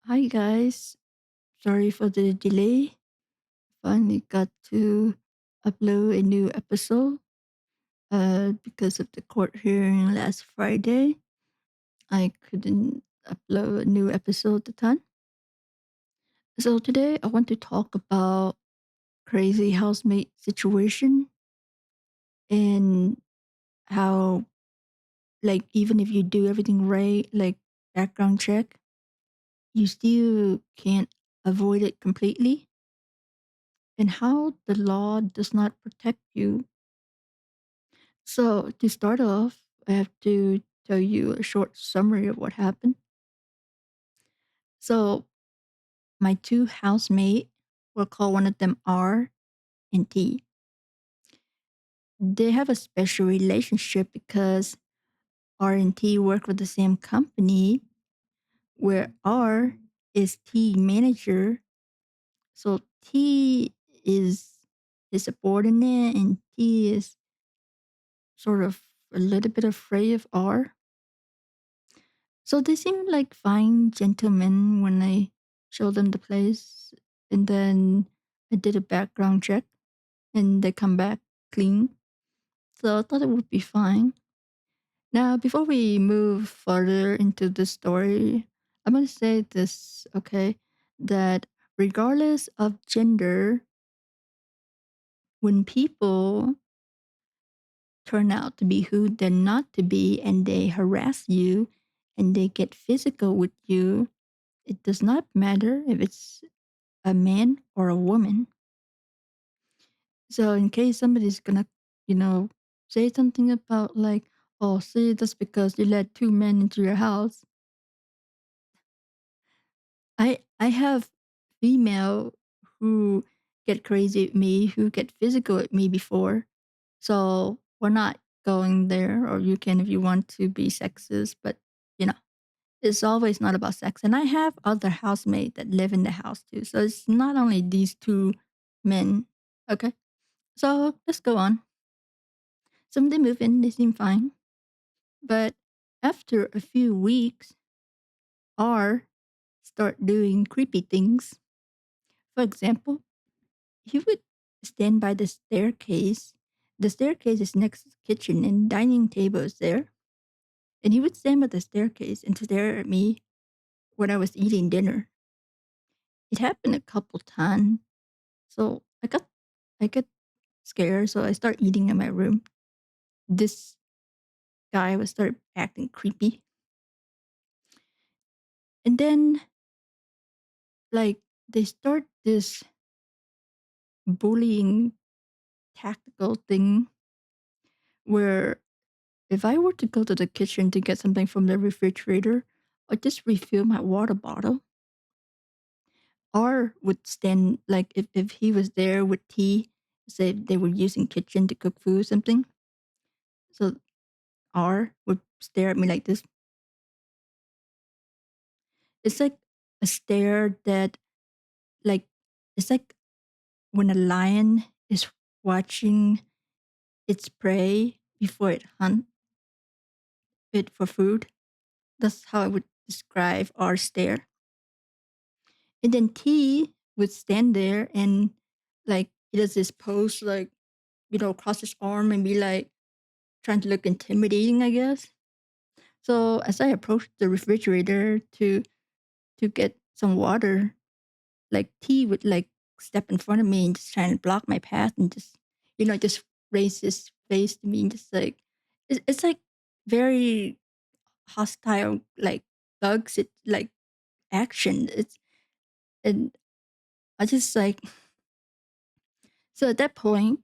Hi guys, sorry for the delay. Finally got to upload a new episode. Because of the court hearing last Friday, I couldn't upload a new episode at the time. So today I want to talk about crazy housemate situation and how, like, even if you do everything right, like background check, you still can't avoid it completely, and how the law does not protect you. So to start off, I have to tell you a short summary of what happened. So my two housemates, we'll call one of them R and T. They have a special relationship because R and T work for the same company where R is T manager. So T is his subordinate and T is sort of a little bit afraid of R. So they seem like fine gentlemen when I showed them the place. And then I did a background check and they come back clean. So I thought it would be fine. Now, before we move further into the story, I'm going to say this, okay? That regardless of gender, when people turn out to be who they're not to be and they harass you and they get physical with you, it does not matter if it's a man or a woman. So in case somebody's gonna, you know, say something about like, oh, see, that's because you let two men into your house. I have female who get crazy at me, who get physical at me before. So we're not going there, or you can if you want to be sexist, but you know, it's always not about sex. And I have other housemates that live in the house too. So it's not only these two men. Okay. So let's go on. Some they move in, they seem fine. But after a few weeks, R start doing creepy things. For example, he would stand by the staircase. The staircase is next to the kitchen and dining table is there. And he would stand by the staircase and stare at me when I was eating dinner. It happened a couple times. So I got scared, so I start eating in my room. This guy would start acting creepy. And then like they start this bullying tactical thing where if I were to go to the kitchen to get something from the refrigerator, I just refill my water bottle. R would stand like if he was there with tea, say they were using kitchen to cook food or something. So R would stare at me like this. It's like a stare that like it's like when a lion is watching its prey before it hunt it for food. That's how I would describe our stare. And then T would stand there and like he does this pose like, cross his arm and be like trying to look intimidating, I guess. So as I approached the refrigerator to get some water, like T would like step in front of me and just trying to block my path and just raise his face to me and just like it's like very hostile, like bugs it like action. It's and I just like so at that point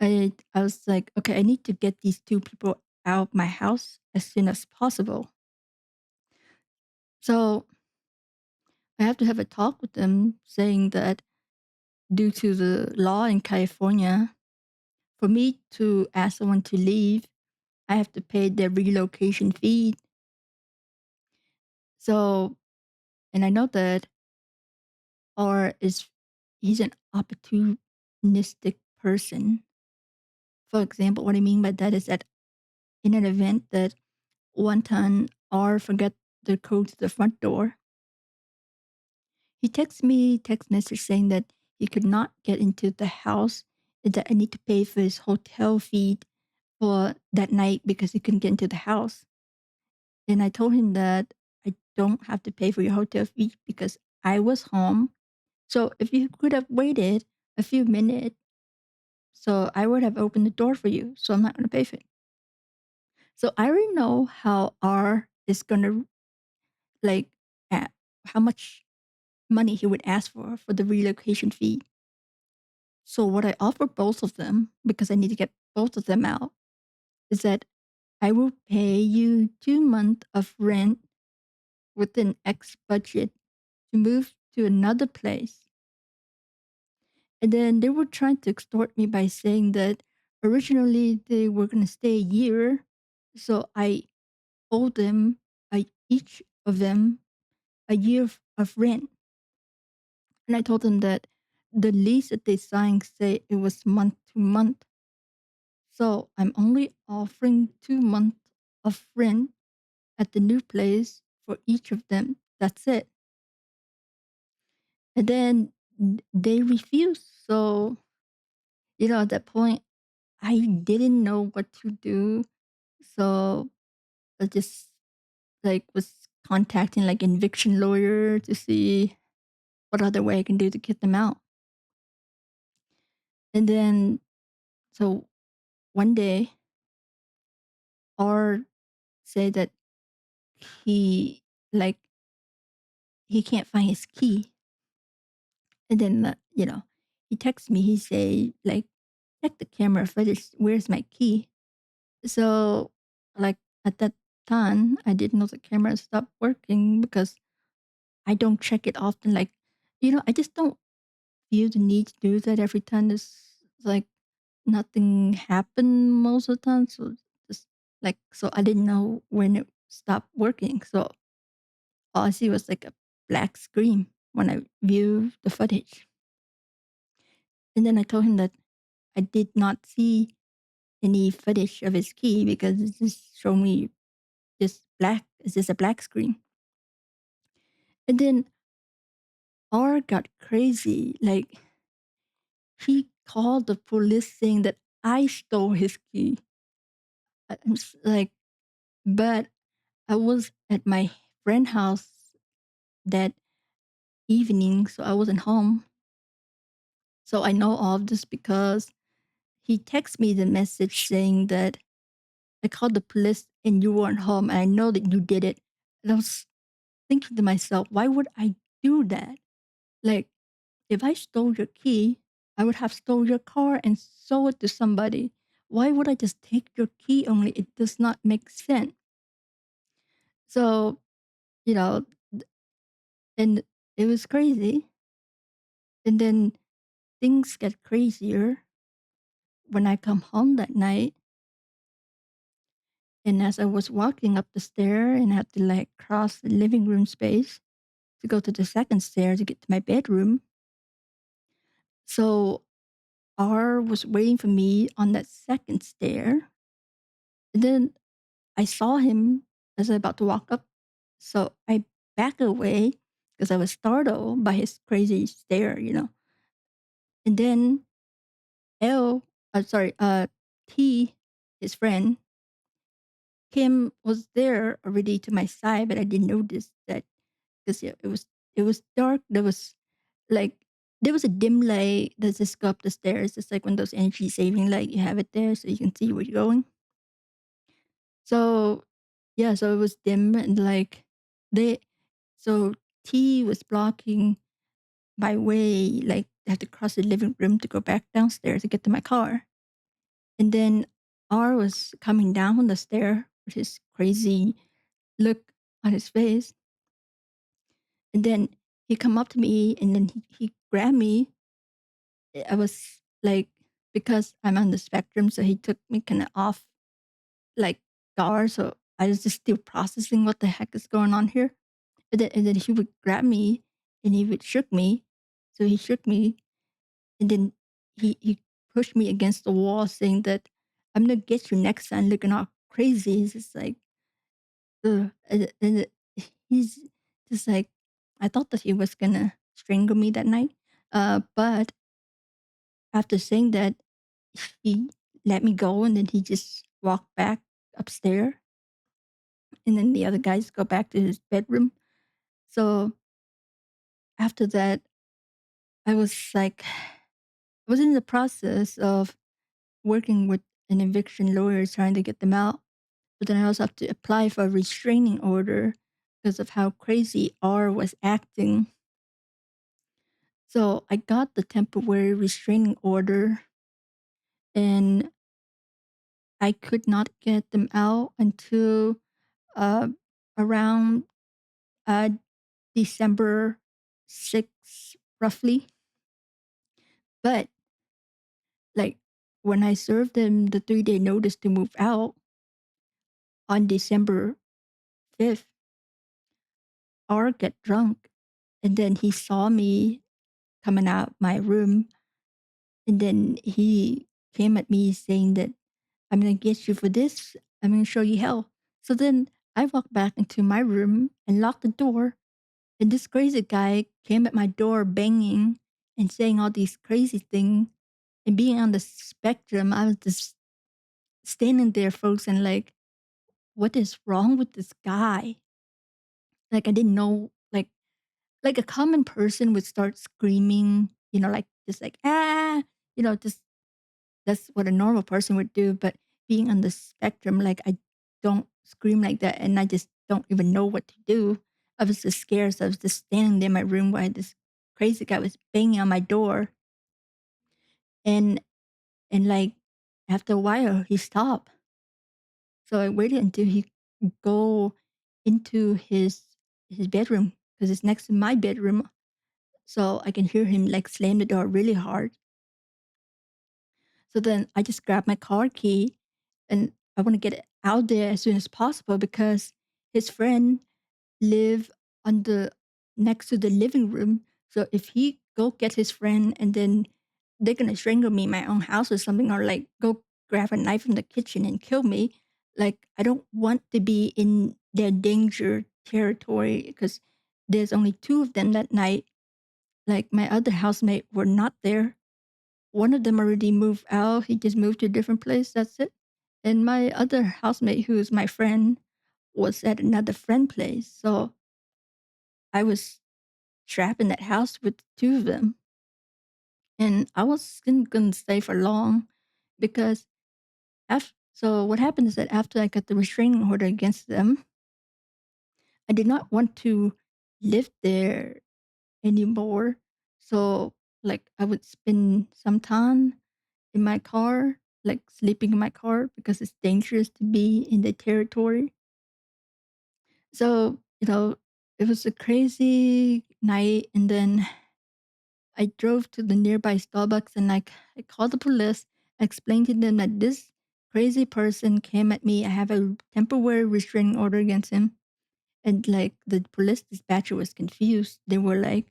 I was like, okay, I need to get these two people out of my house as soon as possible. So I have to have a talk with them saying that due to the law in California, for me to ask someone to leave, I have to pay their relocation fee. So, and I know that R is he's an opportunistic person. For example, what I mean by that is that in an event that one time R forgot the code to the front door, He texted me text message saying that he could not get into the house and that I need to pay for his hotel fee for that night because he couldn't get into the house. And I told him that I don't have to pay for your hotel fee because I was home. So if you could have waited a few minutes, so I would have opened the door for you. So I'm not going to pay for it. So I already know how R is going to like how much money he would ask for the relocation fee. So what I offer both of them, because I need to get both of them out, is that I will pay you 2 months of rent within X budget to move to another place. And then they were trying to extort me by saying that originally they were going to stay a year. So I owed them, each of them, a year of rent. And I told them that the lease that they signed say it was month to month. So I'm only offering 2 months of rent at the new place for each of them. That's it. And then they refused. So, at that point, I didn't know what to do. So I just was contacting like eviction lawyer to see what other way I can do to get them out. And then so one day R said that he like he can't find his key. And then he texts me, he say like, check the camera footage, where's my key? So like at that time I didn't know the camera stopped working because I don't check it often. Like, I just don't feel the need to do that every time there's like nothing happened most of the time. So just so I didn't know when it stopped working. So all I see was like a black screen when I view the footage. And then I told him that I did not see any footage of his key because it just showed me just black. It's just a black screen. And then R got crazy. Like he called the police saying that I stole his key. Like, but I was at my friend house that evening, so I wasn't home. So I know all of this because he texted me the message saying that I called the police and you weren't home, and I know that you did it. And I was thinking to myself, why would I do that? Like, if I stole your key, I would have stole your car and sold it to somebody. Why would I just take your key only? It does not make sense. So, you know, and it was crazy. And then things get crazier when I come home that night. And as I was walking up the stair and I had to cross the living room space to go to the second stair to get to my bedroom. So R was waiting for me on that second stair. And then I saw him as I was about to walk up. So I back away because I was startled by his crazy stare. And then L, sorry, T, his friend, Kim was there already to my side, but I didn't notice that because it was dark. Like there was a dim light that just go up the stairs. It's like one of those energy saving light you have it there so you can see where you're going. So yeah, so it was dim and they so T was blocking my way, like I had to cross the living room to go back downstairs to get to my car. And then R was coming down the stair with his crazy look on his face. And then he come up to me and then he grabbed me. I was like, because I'm on the spectrum, so he took me kind of off like guard. So I was just still processing what the heck is going on here. And then he would grab me and he would shook me. So he shook me and then he pushed me against the wall saying that I'm gonna get you next time looking all crazy. It's just like, ugh. And he's just like, I thought that he was gonna strangle me that night. But after saying that, he let me go, and then he just walked back upstairs, and then the other guys go back to his bedroom. So after that, I was like, I was in the process of working with an eviction lawyer trying to get them out. But then I also have to apply for a restraining order because of how crazy R was acting. So I got the temporary restraining order, and I could not get them out until uh, around uh, December 6th, roughly. But like when I served them the 3-day notice to move out on December 5th, R got drunk, and then he saw me coming out my room, and then he came at me saying that, "I'm gonna get you for this. I'm gonna show you hell." So then I walked back into my room and locked the door, and this crazy guy came at my door banging and saying all these crazy things. And being on the spectrum, I was just standing there frozen like, what is wrong with this guy? Like I didn't know, like a common person would start screaming, like just like, ah, just that's what a normal person would do. But being on the spectrum, like I don't scream like that, and I just don't even know what to do. I was just scared. So I was just standing there in my room while this crazy guy was banging on my door. And like after a while he stopped. So I waited until he go into his bedroom because it's next to my bedroom. So I can hear him like slam the door really hard. So then I just grabbed my car key, and I want to get it out there as soon as possible because his friend live on the next to the living room. So if he go get his friend, and then they're gonna strangle me in my own house or something, or like go grab a knife from the kitchen and kill me. Like I don't want to be in their danger territory because there's only two of them that night. Like my other housemate were not there. One of them already moved out. He just moved to a different place. That's it. And my other housemate, who is my friend, was at another friend place. So I was trapped in that house with two of them. And I wasn't gonna stay for long because so what happened is that after I got the restraining order against them, I did not want to live there anymore. So like I would spend some time in my car, like sleeping in my car because it's dangerous to be in the territory. So, it was a crazy night, and then I drove to the nearby Starbucks, and I called the police. I explained to them that this crazy person came at me. I have a temporary restraining order against him. And like the police dispatcher was confused. They were like,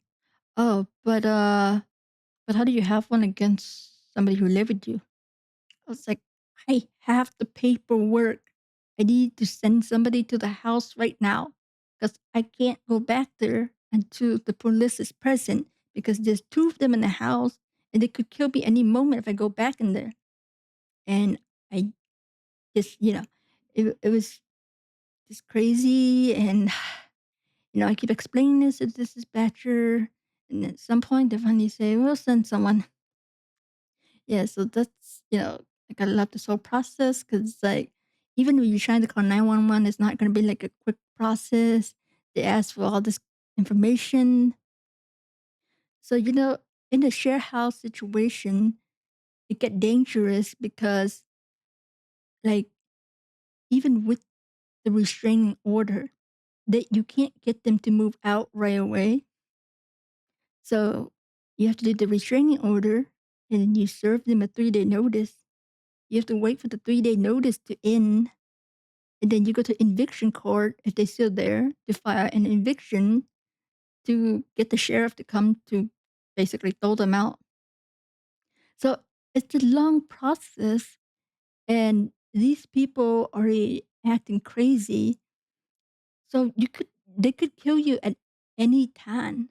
"Oh, but how do you have one against somebody who lived with you?" I was like, "I have the paperwork. I need to send somebody to the house right now because I can't go back there until the police is present because there's two of them in the house and they could kill me any moment if I go back in there." And I just, it was just crazy. And, I keep explaining this to this dispatcher. And at some point, they finally say, "We'll send someone." Yeah, so that's, like I love this whole process because like even when you're trying to call 911, it's not gonna be like a quick process. They ask for all this information. So, in a share house situation, it get dangerous because like even with the restraining order, that you can't get them to move out right away. So you have to do the restraining order and then you serve them a 3-day notice. You have to wait for the 3-day notice to end. And then you go to eviction court if they're still there to file an eviction to get the sheriff to come to basically throw them out. So it's a long process, and these people are acting crazy. So they could kill you at any time.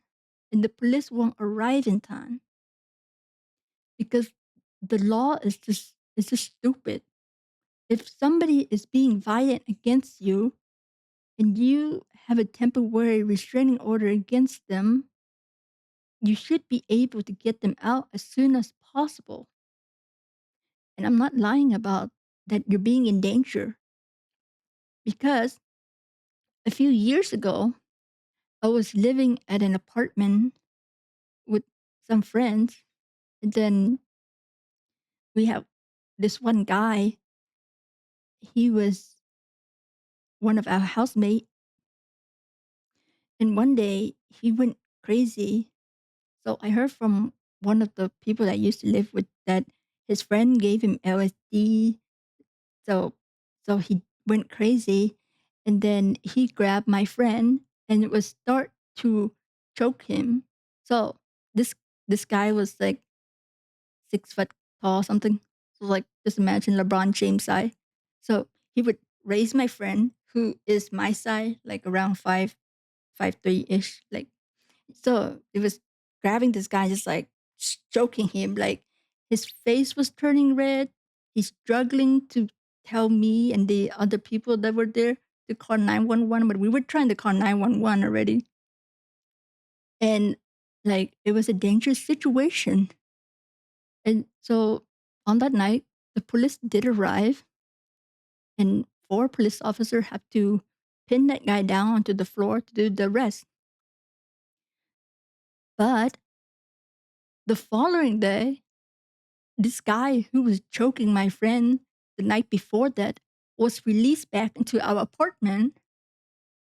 and the police won't arrive in time because the law is just stupid. If somebody is being violent against you and you have a temporary restraining order against them, you should be able to get them out as soon as possible. And I'm not lying about that you're being in danger because a few years ago, I was living at an apartment with some friends. And then we have this one guy, he was one of our housemate. And one day he went crazy. So I heard from one of the people I used to live with that his friend gave him LSD. So so he went crazy and then he grabbed my friend and it was start to choke him. So this this guy was like 6 foot tall or something. So like just imagine LeBron James size. So he would raise my friend who is my size, like around 5'3" ish. Like so it was grabbing this guy, just like stroking him. Like his face was turning red. He's struggling to tell me and the other people that were there to call 911, but we were trying to call 911 already. And like it was a dangerous situation. And so on that night, the police did arrive, and 4 police officers had to pin that guy down onto the floor to do the arrest. But the following day, this guy who was choking my friend the night before that was released back into our apartment.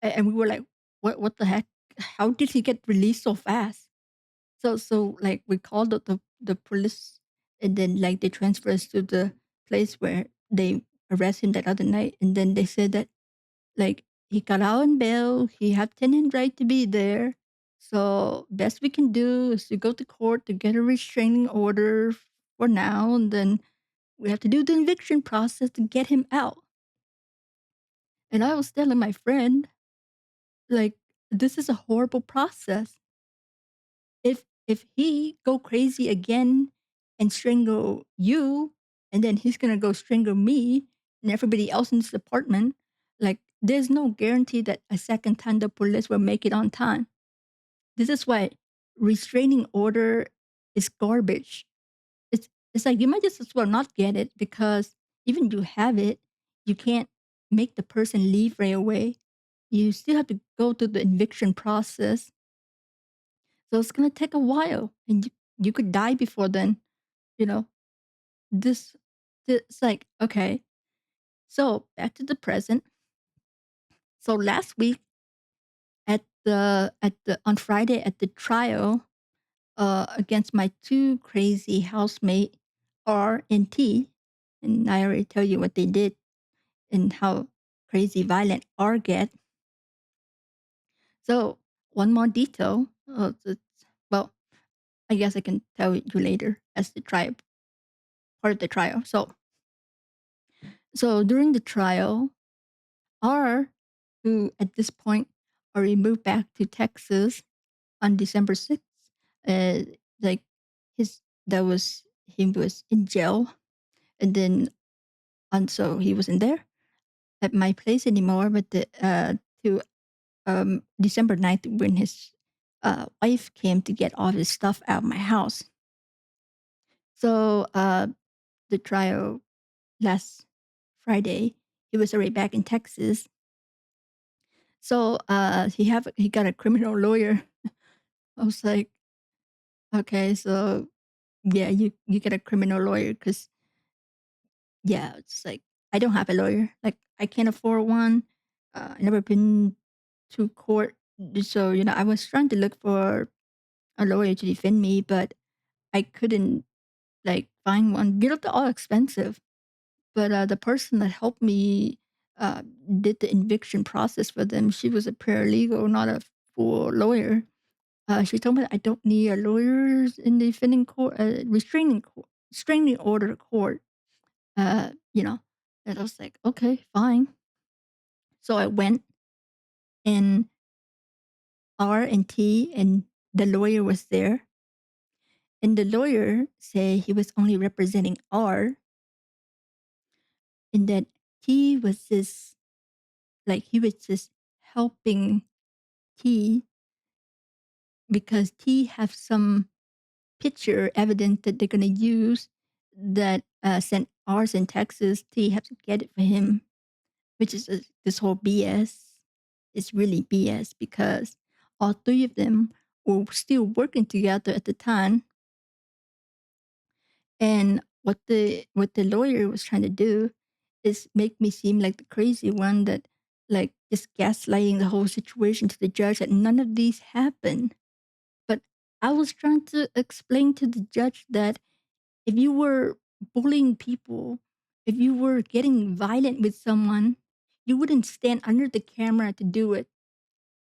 And we were like, what the heck? How did he get released so fast? So like we called the police and then like they transferred us to the place where they arrested him that other night. And then they said that like he got out on bail, he had tenant right to be there. So best we can do is to go to court to get a restraining order for now, and then we have to do the eviction process to get him out. And I was telling my friend, like, this is a horrible process. If he go crazy again and strangle you, and then he's gonna go strangle me and everybody else in this apartment, like there's no guarantee that a second time the police will make it on time. This is why restraining order is garbage. It's like you might just as well not get it because even you have it, you can't make the person leave right away. You still have to go through the eviction process. So it's gonna take a while and you could die before then, you know. This it's like, okay. So back to the present. So last week at the on Friday at the trial against my two crazy housemate R and T, and I already tell you what they did and how crazy violent R get. So one more detail. Well, I guess I can tell you later as the trial part of the trial. So during the trial, R, who at this point already moved back to Texas on December 6th, uh, like his that was he was in jail, and then and so he wasn't there at my place anymore. But to December 9th when his wife came to get all his stuff out of my house. So the trial last Friday, he was already back in Texas. So he got a criminal lawyer. I was like, okay, so yeah, you get a criminal lawyer because yeah, it's like I don't have a lawyer. Like I can't afford one. I never been to court, so I was trying to look for a lawyer to defend me, but I couldn't like find one. They're all expensive. But the person that helped me uh, did the eviction process for them. She was a paralegal, not a full lawyer. She told me that I don't need a lawyer in the defending court, restraining order court. You know, and I was like, okay, fine. So I went, and R and T and the lawyer was there, and the lawyer said he was only representing R, and that he was just he was just helping T because T have some picture evidence that they're gonna use that sent R's in Texas. T have to get it for him, which is this whole BS. It's really BS because all three of them were still working together at the time. And what the lawyer was trying to do is make me seem like the crazy one that just gaslighting the whole situation to the judge that none of these happened. But I was trying to explain to the judge that if you were bullying people, if you were getting violent with someone, you wouldn't stand under the camera to do it.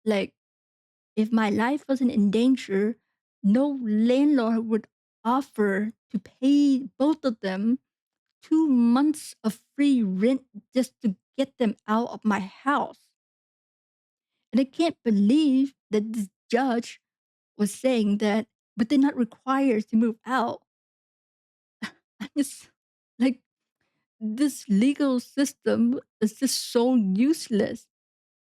Like, if my life wasn't in danger, no landlord would offer to pay both of them 2 months of free rent just to get them out of my house. And I can't believe that this judge was saying that, but they're not required to move out. I just like this legal system is just so useless.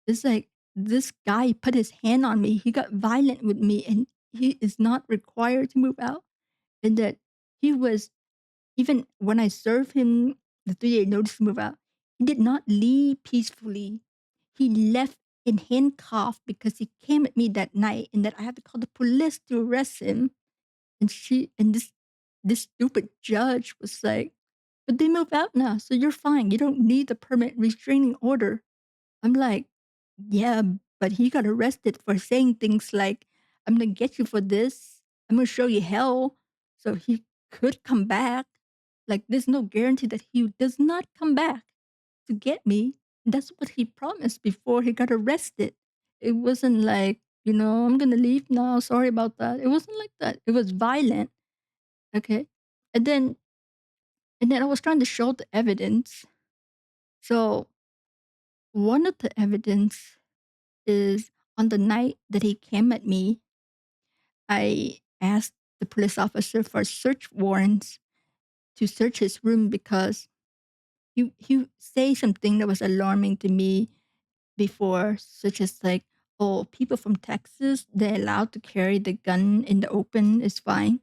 It's like this guy put his hand on me. He got violent with me and he is not required to move out. And that he was, even when I served him the 3-day notice to move out, he did not leave peacefully. He left in handcuffs because he came at me that night and that I had to call the police to arrest him. And this stupid judge was like, but they moved out now, so you're fine. You don't need the permanent restraining order. I'm like, yeah, but he got arrested for saying things like, I'm gonna get you for this. I'm gonna show you hell. So he could come back. Like, there's no guarantee that he does not come back to get me. That's what he promised before he got arrested. It wasn't like, I'm gonna leave now. Sorry about that. It wasn't like that. It was violent. Okay. And then I was trying to show the evidence. So one of the evidence is on the night that he came at me, I asked the police officer for search warrants to search his room because he say something that was alarming to me before, such as like, oh, people from Texas, they're allowed to carry the gun in the open, is fine.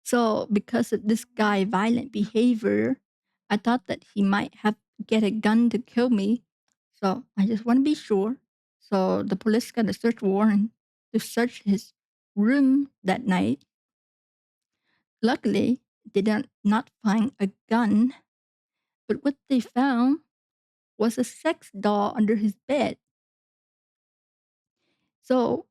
So because of this guy violent behavior, I thought that he might have get a gun to kill me. So I just want to be sure. So the police got a search warrant to search his room that night. Luckily, they did not find a gun, but what they found was a sex doll under his bed. So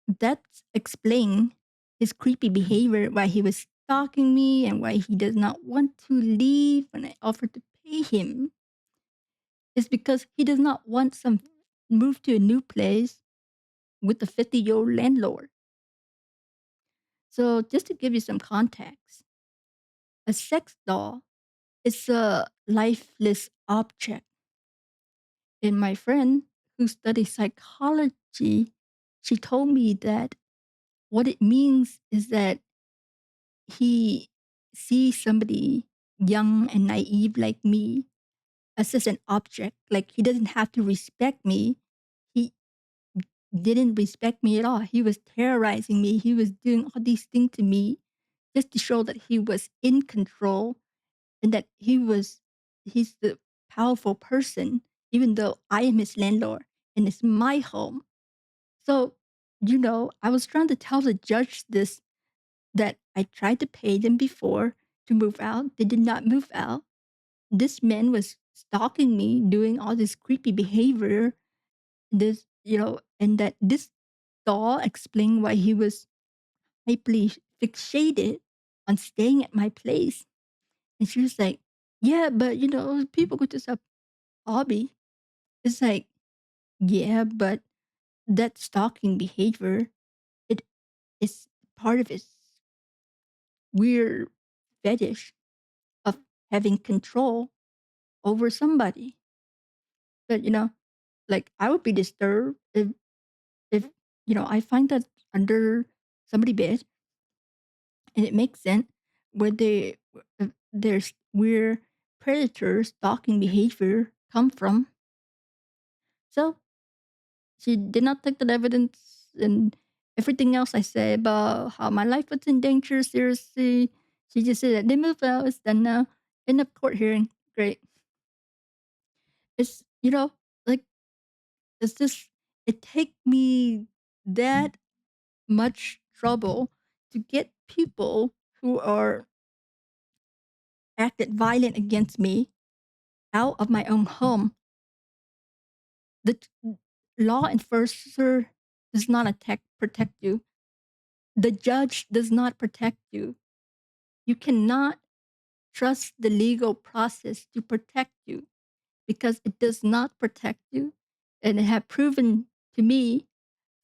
that's explain his creepy behavior, why he was stalking me and why he does not want to leave when I offered to pay him. Is because he does not want some move to a new place with a 50-year-old landlord. So just to give you some context, a sex doll is a lifeless object. And my friend who studies psychology, she told me that what it means is that he sees somebody young and naive like me as just an object. Like, he doesn't have to respect me. He didn't respect me at all. He was terrorizing me. He was doing all these things to me just to show that he was in control and that he's the powerful person, even though I am his landlord and it's my home. So, I was trying to tell the judge this, that I tried to pay them before to move out. They did not move out. This man was stalking me, doing all this creepy behavior. And that this doll explained why he was hyperly fixated on staying at my place. And she was like, yeah, but people go to this hobby. It's like, yeah, but that stalking behavior, it is part of his weird fetish of having control over somebody. But like, I would be disturbed if I find that under somebody bad, and it makes sense where there's where predators stalking behavior come from. So she did not take that evidence and everything else I say about how my life was in danger seriously. She just said that they moved out, it's done now. End of court hearing. Great. It's like it's just it take me that much trouble to get people who are acted violent against me out of my own home. The law enforcer does not protect you. The judge does not protect you. You cannot trust the legal process to protect you because it does not protect you. And it have proven to me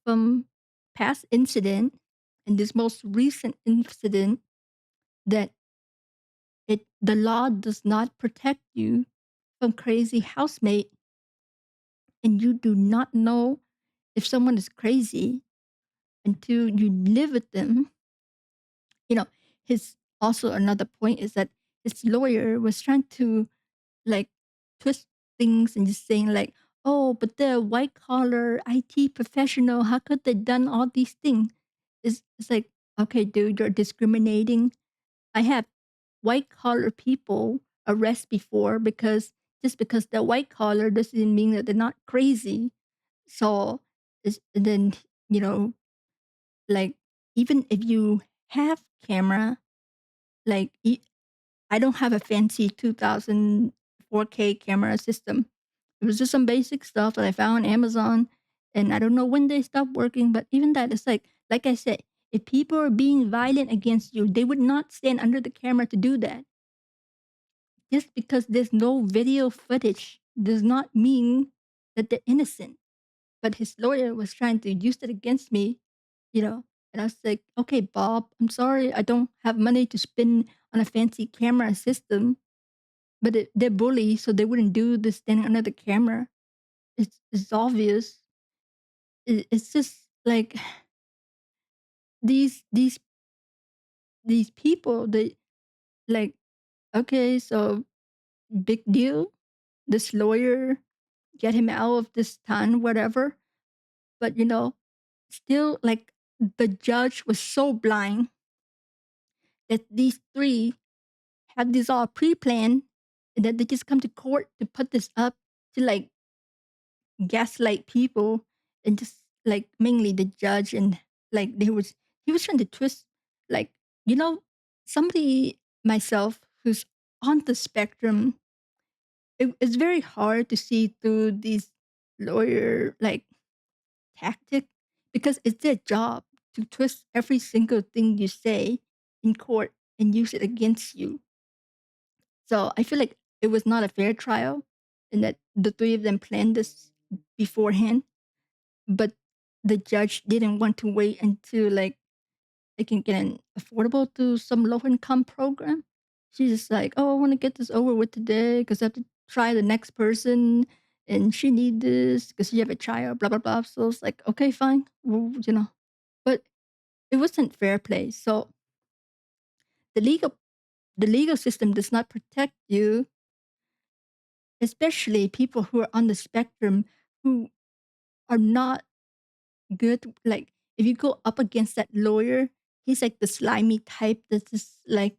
from past incident and this most recent incident that the law does not protect you from crazy housemate, and you do not know if someone is crazy until you live with them. You know, his also another point is that his lawyer was trying to like twist things and just saying like, "Oh, but they're white collar IT professional. How could they done all these things?" It's like, okay, dude, you're discriminating. I have white collar people arrest before because just because they're white collar doesn't mean that they're not crazy. So and then you know like even if you have camera, like I don't have a fancy 2000 4K camera system. It was just some basic stuff that I found on Amazon, and I don't know when they stopped working. But even that, it's like I said, if people are being violent against you, they would not stand under the camera to do that. Just because there's no video footage does not mean that they're innocent. But his lawyer was trying to use it against me, you know. And I was like, okay, Bob, I'm sorry, I don't have money to spend on a fancy camera system, but they're bullies, so they wouldn't do this standing under the camera. It's obvious. It's just like these these these people. They like okay, so big deal. This lawyer get him out of this town, whatever. But still, like the judge was so blind that these three had this all pre-planned, and that they just come to court to put this up to like gaslight people and just like mainly the judge and like he was trying to twist like you know somebody myself who's on the spectrum. It's very hard to see through these lawyer like tactic because it's their job to twist every single thing you say in court and use it against you. So I feel like it was not a fair trial and that the three of them planned this beforehand, but the judge didn't want to wait until like they can get an affordable to some low income program. She's just like, "Oh, I want to get this over with today because I have to try the next person, and she need this because she have a child." Blah blah blah. So it's like, okay, fine, well, but it wasn't fair play. So the legal the legal system does not protect you, especially people who are on the spectrum who are not good. Like if you go up against that lawyer, he's like the slimy type that's just like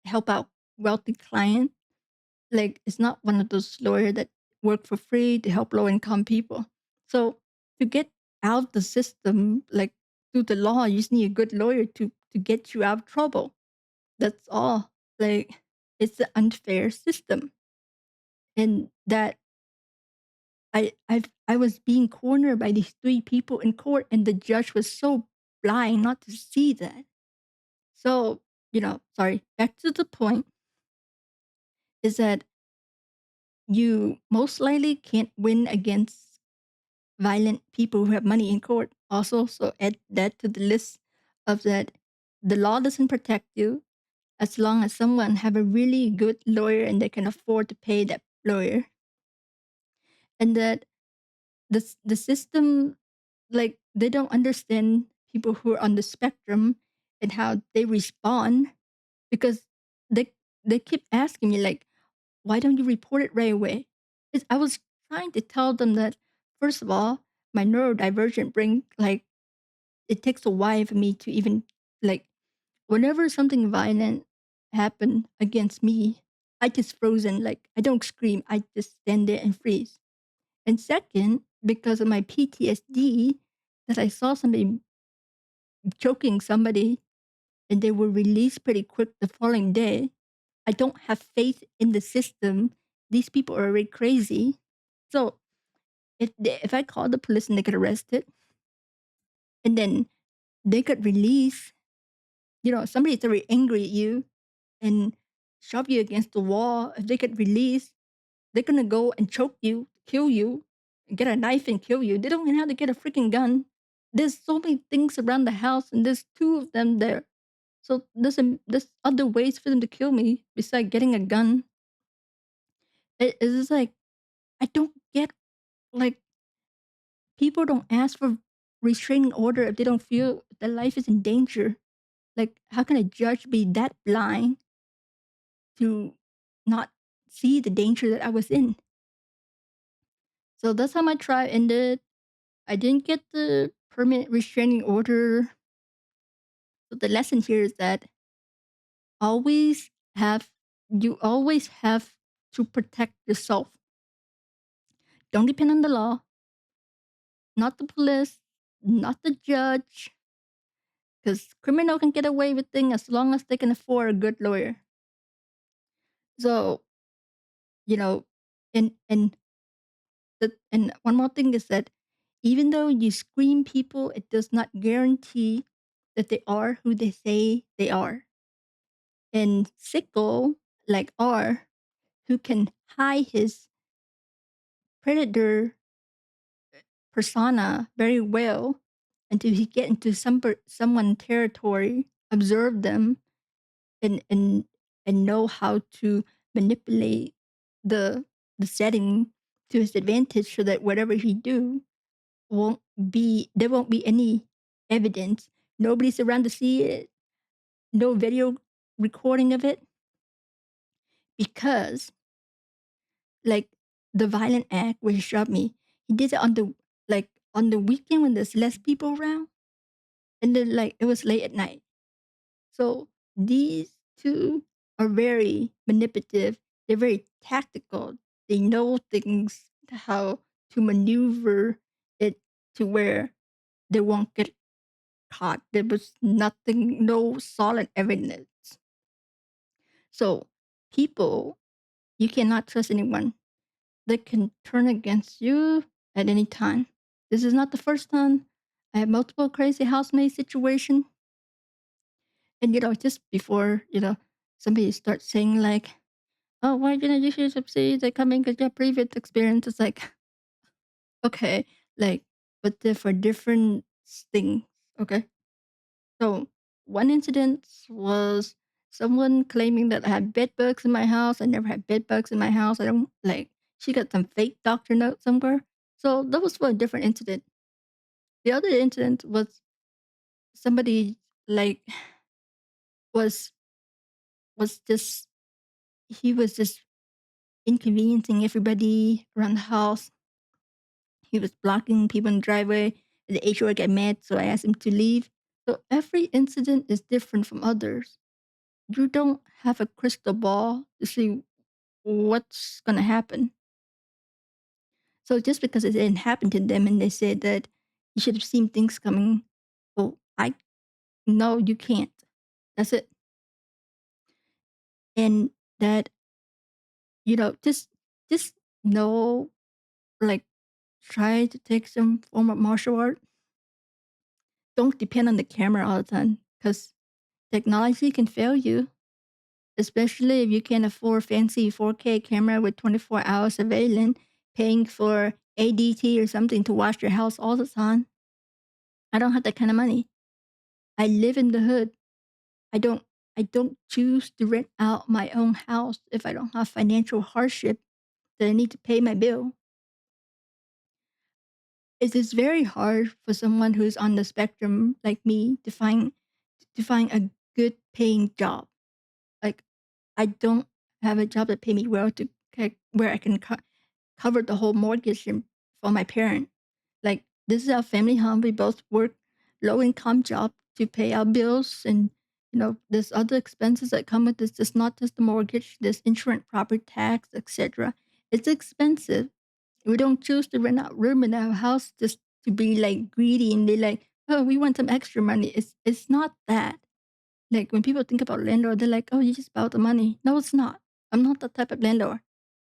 help out wealthy client. Like it's not one of those lawyers that work for free to help low income people. So to get out the system, like through the law, you just need a good lawyer to get you out of trouble. That's all. Like it's an unfair system, and that I was being cornered by these three people in court, and the judge was so blind not to see that. So, sorry, back to the point is that you most likely can't win against violent people who have money in court. Also, so add that to the list of that the law doesn't protect you as long as someone have a really good lawyer and they can afford to pay that lawyer. And that the system, like they don't understand people who are on the spectrum and how they respond because they they keep asking me like, "Why don't you report it right away?" I was trying to tell them that first of all, my neurodivergent brain, like, it takes a while for me to even like whenever something violent happen against me, I just frozen. Like I don't scream. I just stand there and freeze. And second, because of my PTSD, that I saw somebody choking somebody and they were released pretty quick the following day. I don't have faith in the system. These people are already crazy. So if I call the police and they get arrested and then they get released, somebody's already angry at you and shove you against the wall. If they get released, they're gonna go and choke you, kill you, get a knife and kill you. They don't even have to get a freaking gun. There's so many things around the house, and there's two of them there. So there's other ways for them to kill me besides getting a gun. It's just like I don't get like people don't ask for restraining order if they don't feel their life is in danger. Like how can a judge be that blind to not see the danger that I was in? So that's how my trial ended. I didn't get the permanent restraining order. So the lesson here is that always have you always have to protect yourself. Don't depend on the law, not the police, not the judge, because criminal can get away with things as long as they can afford a good lawyer. So you know, and one more thing is that even though you screen people, it does not guarantee that they are who they say they are. And Sicko, like R, who can hide his predator persona very well until he get into someone territory, observe them, and know how to manipulate the the setting to his advantage so that whatever he do won't there won't be any evidence. Nobody's around to see it. No video recording of it because like the violent act where he shot me, he did it on the weekend when there's less people around, and then like it was late at night. So these two are very manipulative. They're very tactical. They know things how to maneuver it to where they won't get caught. There was nothing, no solid evidence. So people, you cannot trust anyone. They can turn against you at any time. This is not the first time. I have multiple crazy housemate situation. And just before, somebody starts saying like, "Oh, why didn't you should succeed? They come in because you have previous experience." It's like, okay, like, but they're for different things. Okay. So one incident was someone claiming that I had bed bugs in my house. I never had bed bugs in my house. I don't like she got some fake doctor note somewhere. So that was for a different incident. The other incident was somebody like was just he was just inconveniencing everybody around the house. He was blocking people in the driveway. The HOA got mad, so I asked him to leave. So every incident is different from others. You don't have a crystal ball to see what's gonna happen. So just because it didn't happen to them and they said that you should have seen things coming, well, I no, you can't. That's it. And that, just know, like try to take some form of martial art. Don't depend on the camera all the time because technology can fail you, especially if you can't afford fancy 4K camera with 24 hours surveillance, paying for ADT or something to watch your house all the time. I don't have that kind of money. I live in the hood. I don't I don't choose to rent out my own house if I don't have financial hardship that I need to pay my bill. it is very hard for someone who's on the spectrum like me to find a good paying job. Like, I don't have a job that pay me well to where I can cover the whole mortgage for my parent. Like, this is our family home. We both work low income job to pay our bills, and there's other expenses that come with this. It's not just the mortgage. There's insurance, property tax, etc. It's expensive. We don't choose to rent out room in our house just to be like greedy and be like, oh, we want some extra money. It's not that. Like when people think about landlord, they're like, oh, you just about the money. No, it's not. I'm not that type of landlord.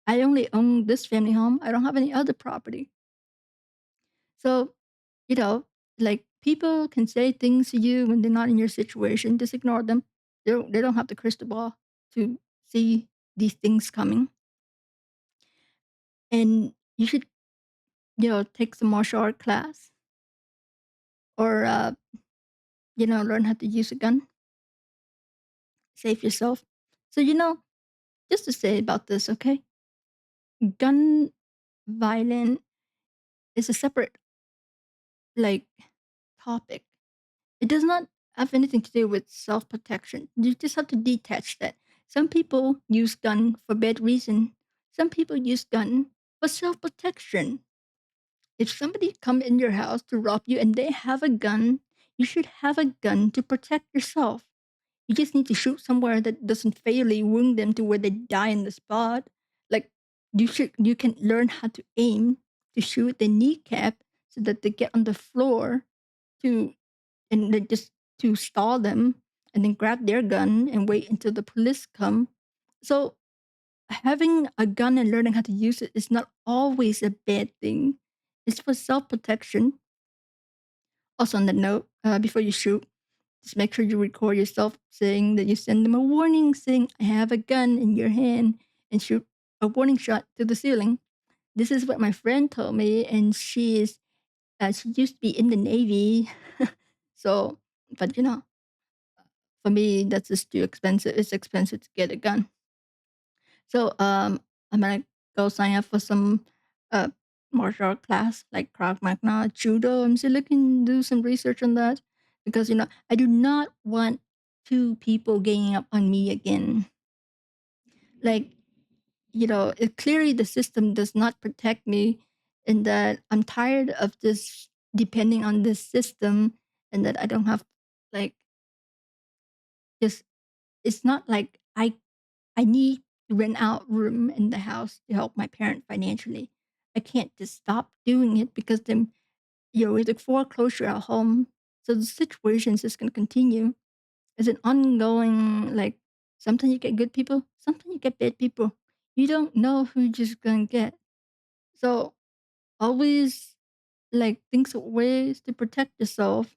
I only own this family home. I don't have any other property. So, you know, like people can say things to you when they're not in your situation. Just ignore them. They don't have the crystal ball to see these things coming. And you should, take some martial art class or learn how to use a gun, save yourself. So, just to say about this, okay? Gun violence is a separate like topic. It does not have anything to do with self-protection. You just have to detach that. Some people use gun for bad reason. Some people use gun for self-protection. If somebody come in your house to rob you and they have a gun, you should have a gun to protect yourself. You just need to shoot somewhere that doesn't fatally wound them to where they die in the spot. Like you can learn how to aim to shoot the kneecap so that they get on the floor to and then just to stall them and then grab their gun and wait until the police come. So having a gun and learning how to use it is not always a bad thing. It's for self protection. Also, on the note, before you shoot, just make sure you record yourself saying that you send them a warning saying, I have a gun in your hand, and shoot a warning shot to the ceiling. This is what my friend told me, and she used to be in the Navy. So, but for me, that's just too expensive. It's expensive to get a gun. So, I'm gonna go sign up for some uh, martial art class like Krav Maga, Judo. I'm still looking to do some research on that because I do not want two people ganging up on me again. Like clearly the system does not protect me, and that I'm tired of this depending on this system, and that I don't have like just. It's not like I need to rent out room in the house to help my parent financially. I can't just stop doing it because then, with the foreclosure at home, so the situation is just gonna continue. It's an ongoing, like, sometimes you get good people, sometimes you get bad people. You don't know who you're just gonna get. So always, like, think of ways to protect yourself.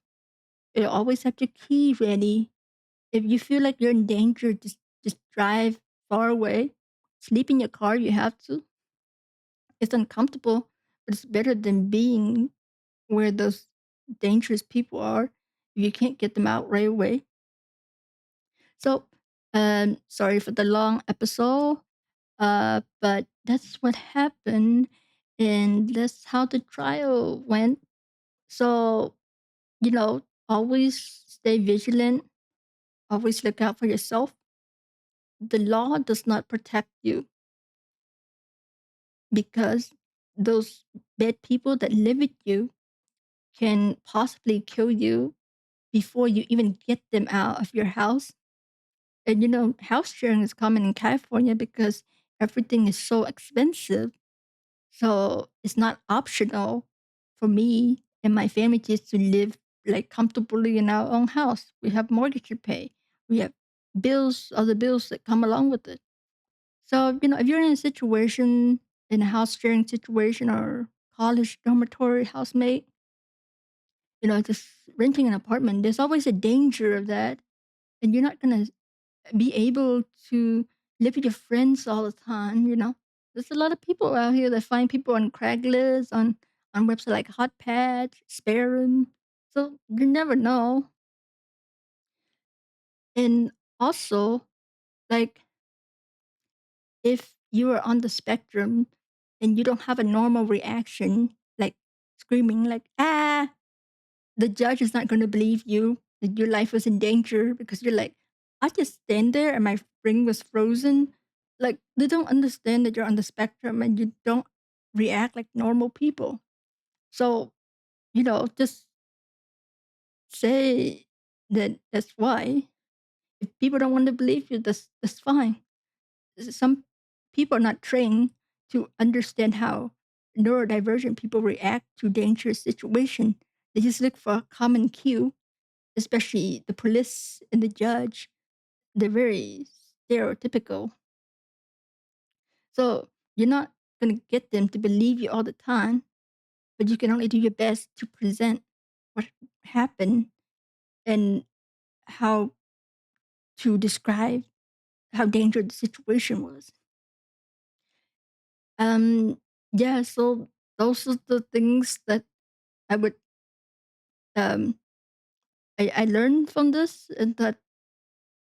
You always have your key ready. If you feel like you're in danger, just drive far away. Sleep in your car, you have to. It's uncomfortable, but it's better than being where those dangerous people are. You can't get them out right away. So, sorry for the long episode, but that's what happened, and that's how the trial went. So, always stay vigilant. Always look out for yourself. The law does not protect you because those bad people that live with you can possibly kill you before you even get them out of your house. And house sharing is common in California because everything is so expensive. So it's not optional for me and my family just to live like comfortably in our own house. We have mortgage to pay. We have bills, other bills that come along with it. So, if you're in a situation, in a house sharing situation or college dormitory housemate, just renting an apartment, there's always a danger of that. And you're not going to be able to live with your friends all the time. There's a lot of people out here that find people on Craigslist, on websites like Hotpad, Spare Room. So you never know. And also, like, if you are on the spectrum and you don't have a normal reaction, like screaming like, "Ah, the judge is not gonna believe you, that your life was in danger," because you're like, "I just stand there and my brain was frozen." Like, they don't understand that you're on the spectrum and you don't react like normal people. So, just say that that's why. If people don't want to believe you, that's fine. Some people are not trained to understand how neurodivergent people react to dangerous situation. They just look for a common cue, especially the police and the judge. They're very stereotypical. So you're not going to get them to believe you all the time, but you can only do your best to present what happened and how to describe how dangerous the situation was. Um, yeah, so those are the things that I would um I learned from this, and that,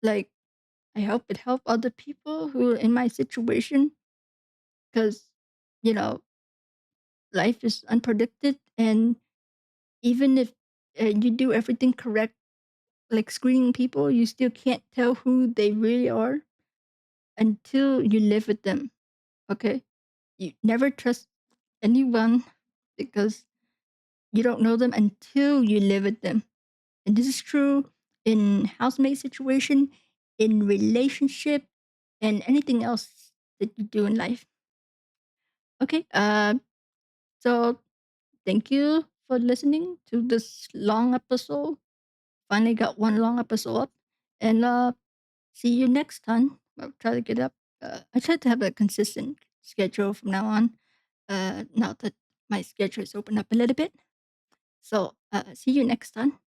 like, I hope it helped other people who are in my situation because you know life is unpredicted, and even if you do everything correct, like screening people, you still can't tell who they really are until you live with them. Okay, you never trust anyone because you don't know them until you live with them. And this is true in housemate situation, in relationship, and anything else that you do in life. Okay. So thank you for listening to this long episode. Finally got one long episode up. And see you next time. I'll try to get up. I try to have a consistent schedule from now on. Now that my schedule is opened up a little bit. So see you next time.